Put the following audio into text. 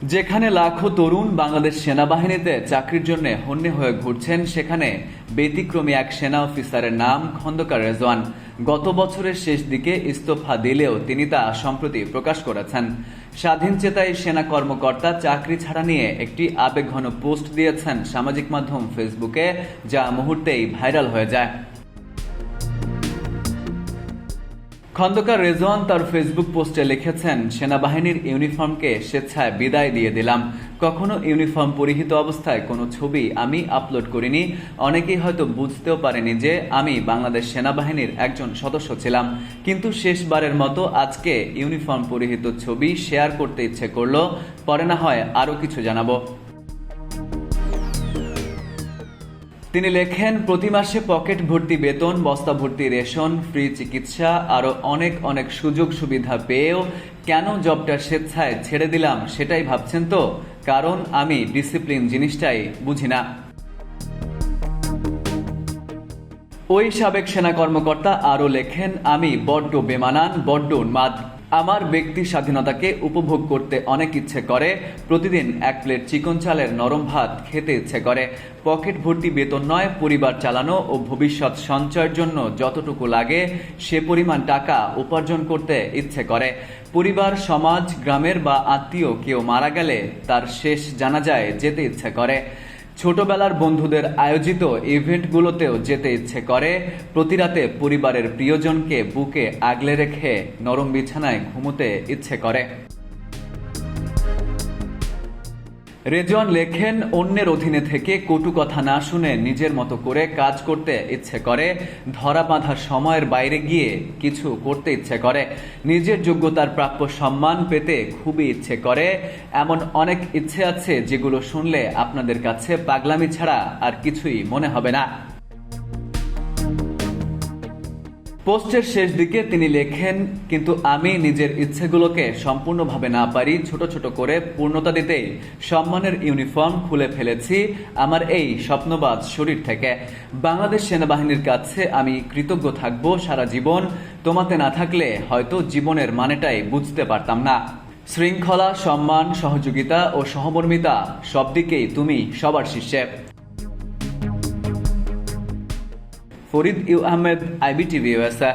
যেখানে লাখো তরুণ বাংলাদেশ সেনাবাহিনীতে চাকরির জন্য হন্যে হয়ে ঘুরছেন, সেখানে ব্যতিক্রমী এক সেনা অফিসারের নাম খন্দকার রেজওয়ান। গত বছরের শেষ দিকে ইস্তফা দিলেও তিনি তা সম্প্রতি প্রকাশ করেছেন। স্বাধীনচেতাই সেনা কর্মকর্তা চাকরি ছাড়া নিয়ে একটি আবেগঘন পোস্ট দিয়েছেন সামাজিক মাধ্যম ফেসবুকে, যা মুহূর্তেই ভাইরাল হয়ে যায়। খন্দকার রেজওয়ান তার ফেসবুক পোস্টে লিখেছেন, সেনাবাহিনীর ইউনিফর্মকে স্বেচ্ছায় বিদায় দিয়ে দিলাম। কখনো ইউনিফর্ম পরিহিত অবস্থায় কোনো ছবি আমি আপলোড করিনি। অনেকেই হয়তো বুঝতেও পারেনি যে আমি বাংলাদেশ সেনাবাহিনীর একজন সদস্য ছিলাম, কিন্তু শেষবারের মতো আজকে ইউনিফর্ম পরিহিত ছবি শেয়ার করতে ইচ্ছে করলো। পরে না হয় আরও কিছু জানাবো। তিনি লেখেন, প্রতি মাসে পকেট ভর্তি বেতন, বস্তা ভর্তি রেশন, ফ্রি চিকিৎসা, আরো অনেক অনেক সুযোগ সুবিধা পেয়েও কেন জবটা স্বেচ্ছায় ছেড়ে দিলাম সেটাই ভাবছেন তো? কারণ আমি ডিসিপ্লিন জিনিসটাই বুঝি না। ওই সাবেক সেনা কর্মকর্তা আরও লেখেন, আমি বড্ড বেমানান, বড্ড উন্মাদ। আমার ব্যক্তি স্বাধীনতাকে উপভোগ করতে অনেক ইচ্ছে করে। প্রতিদিন এক প্লেট চিকন চালের নরম ভাত খেতে ইচ্ছে করে। পকেট ভর্তি বেতন নয়, পরিবার চালানো ও ভবিষ্যৎ সঞ্চয়ের জন্য যতটুকু লাগে সে পরিমাণ টাকা উপার্জন করতে ইচ্ছে করে। পরিবার, সমাজ, গ্রামের বা আত্মীয় কেউ মারা গেলে তার শেষ জানাজায় যেতে ইচ্ছে করে। ছোটবেলার বন্ধুদের আয়োজিত ইভেন্টগুলোতেও যেতে ইচ্ছে করে। প্রতি রাতে পরিবারের প্রিয়জনকে বুকে আগলে রেখে নরম বিছানায় ঘুমোতে ইচ্ছে করে। রেজওয়ান লেখেন, অন্যের অধীনে থেকে কটু কথা না শুনে নিজের মতো করে কাজ করতে ইচ্ছে করে। ধরা বাঁধা সময়ের বাইরে গিয়ে কিছু করতে ইচ্ছে করে। নিজের যোগ্যতার প্রাপ্য সম্মান পেতে খুবই ইচ্ছে করে। এমন অনেক ইচ্ছে আছে যেগুলো শুনলে আপনাদের কাছে পাগলামি ছাড়া আর কিছুই মনে হবে না। পোস্টের শেষ দিকে তিনি লেখেন, কিন্তু আমি নিজের ইচ্ছেগুলোকে সম্পূর্ণভাবে না পারি ছোট ছোট করে পূর্ণতা দিতেই সম্মানের ইউনিফর্ম খুলে ফেলেছি আমার এই স্বপ্নবাজ শরীর থেকে। বাংলাদেশ সেনাবাহিনীর কাছে আমি কৃতজ্ঞ থাকব সারা জীবন। তোমাতে না থাকলে হয়তো জীবনের মানেটাই বুঝতে পারতাম না। শৃঙ্খলা, সম্মান, সহযোগিতা ও সহমর্মিতা সব দিকেই তুমি সবার শীর্ষে। Farid U Ahmed, IBTV USA।